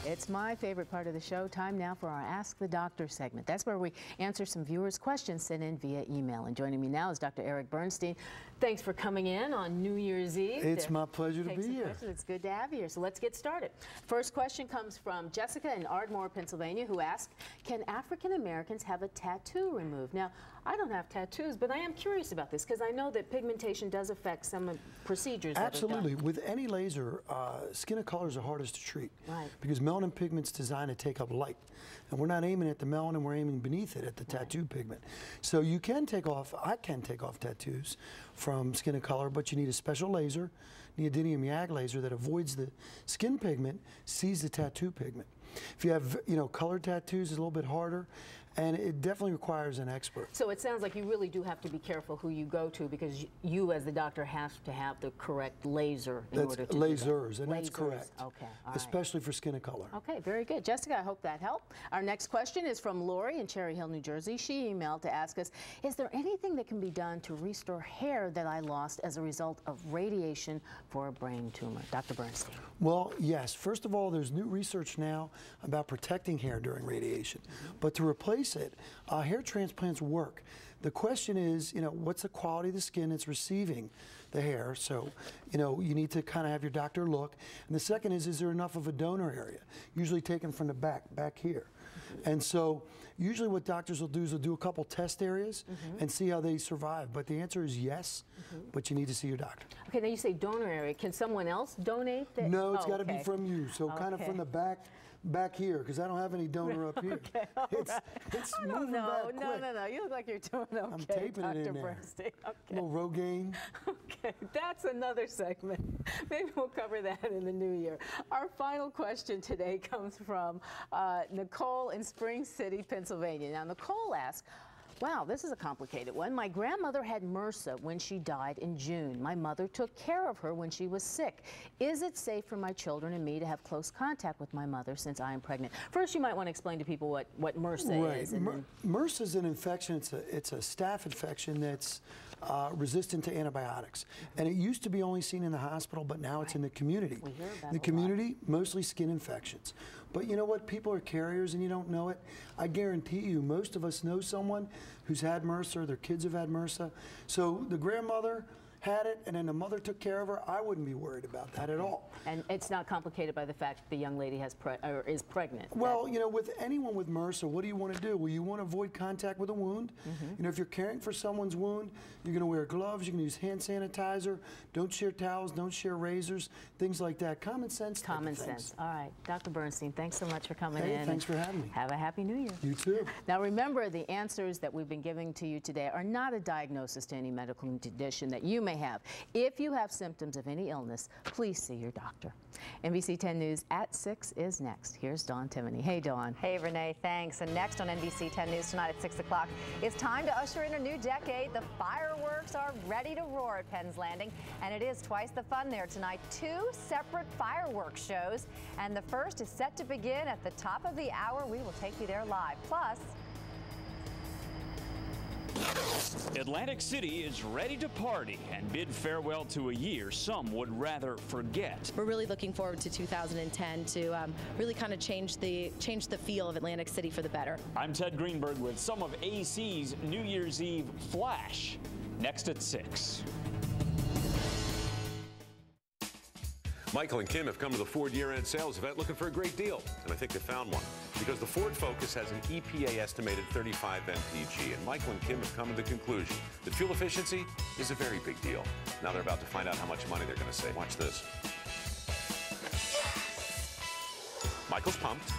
It's my favorite part of the show. Time now for our Ask the Doctor segment. That's where we answer some viewers' questions sent in via email. And joining me now is Dr. Eric Bernstein. Thanks for coming in on New Year's Eve. It's my pleasure to be here. It's good to have you here. So let's get started. First question comes from Jessica in Ardmore, Pennsylvania, who asked, can African Americans have a tattoo removed? Now, I don't have tattoos, but I am curious about this because I know that pigmentation does affect some procedures. Absolutely. With any laser, skin of color is the hardest to treat. Right. Because melanin pigment's designed to take up light. And we're not aiming at the melanin, we're aiming beneath it at the tattoo pigment. So you can take off, I can take off tattoos from skin of color, but you need a special laser, neodymium YAG laser that avoids the skin pigment, sees the tattoo pigment. If you have, colored tattoos, it's a little bit harder, and it definitely requires an expert. So it sounds like you really do have to be careful who you go to because you, as the doctor, have to have the correct laser in order to lasers, and that's correct. Okay, all right. Especially for skin of color. Okay, very good. Jessica, I hope that helped. Our next question is from Lori in Cherry Hill, New Jersey. She emailed to ask us, is there anything that can be done to restore hair that I lost as a result of radiation for a brain tumor? Dr. Bernstein. Well, yes. First of all, there's new research now about protecting hair during radiation. But to replace it, hair transplants work. The question is, what's the quality of the skin that's receiving the hair? So, you need to kind of have your doctor look. And the second is there enough of a donor area? Usually taken from the back here. And so, usually what doctors will do is they'll do a couple test areas and see how they survive. But the answer is yes, but you need to see your doctor. Okay, now you say donor area. Can someone else donate? No, it's got to be from you. So kind of from the back here, because I don't have any donor up here. It's moving back quick. No. You look like you're doing okay, I'm taping Dr. it in there. Bernstein. Okay. A little Rogaine. Okay, that's another segment. Maybe we'll cover that in the new year. Our final question today comes from Nicole in Spring City, Pennsylvania. Now, Nicole asks, wow, this is a complicated one. My grandmother had MRSA when she died in June. My mother took care of her when she was sick. Is it safe for my children and me to have close contact with my mother since I am pregnant? First, you might want to explain to people what MRSA is. MRSA is an infection. It's a staph infection that's resistant to antibiotics. And it used to be only seen in the hospital, but now it's in the community. We hear about the community, mostly skin infections. But you know what? People are carriers and you don't know it. I guarantee you, most of us know someone who's had MRSA, or their kids have had MRSA. So the grandmother had it, and then the mother took care of her. I wouldn't be worried about that at all. And it's not complicated by the fact that the young lady is pregnant. Well, with anyone with MRSA, what do you want to do? Well, you want to avoid contact with a wound. If you're caring for someone's wound, you're going to wear gloves, you're going to use hand sanitizer, don't share towels, don't share razors, things like that. Common sense. Common sense. All right. Dr. Bernstein, thanks so much for coming in. Thanks for having me. Have a happy New Year. You too. Now remember, the answers that we've been giving to you today are not a diagnosis to any medical condition that you may have. If you have symptoms of any illness, please see your doctor. NBC 10 News at 6 is next. Here's Dawn Timoney. Hey, Dawn. Hey, Renee, thanks. And next on NBC 10 News tonight at 6 o'clock, it's time to usher in a new decade. The fireworks are ready to roar at Penn's Landing, and it is twice the fun there tonight. 2 separate fireworks shows, and the first is set to begin at the top of the hour. We will take you there live. Plus, Atlantic City is ready to party and bid farewell to a year some would rather forget. We're really looking forward to 2010 to really kind of change the feel of Atlantic City for the better. I'm Ted Greenberg with some of AC's New Year's Eve flash next at 6. Michael and Kim have come to the Ford year-end sales event looking for a great deal, and I think they found one. Because the Ford Focus has an EPA estimated 35 mpg, and Michael and Kim have come to the conclusion that fuel efficiency is a very big deal. Now they're about to find out how much money they're going to save. Watch this. Michael's pumped.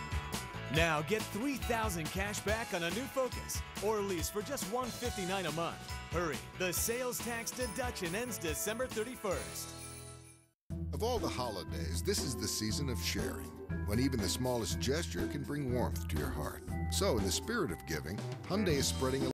Now get $3,000 cash back on a new Focus or lease for just $159 a month. Hurry, the sales tax deduction ends December 31st. Of all the holidays, this is the season of sharing, when even the smallest gesture can bring warmth to your heart. So, in the spirit of giving, Hyundai is spreading a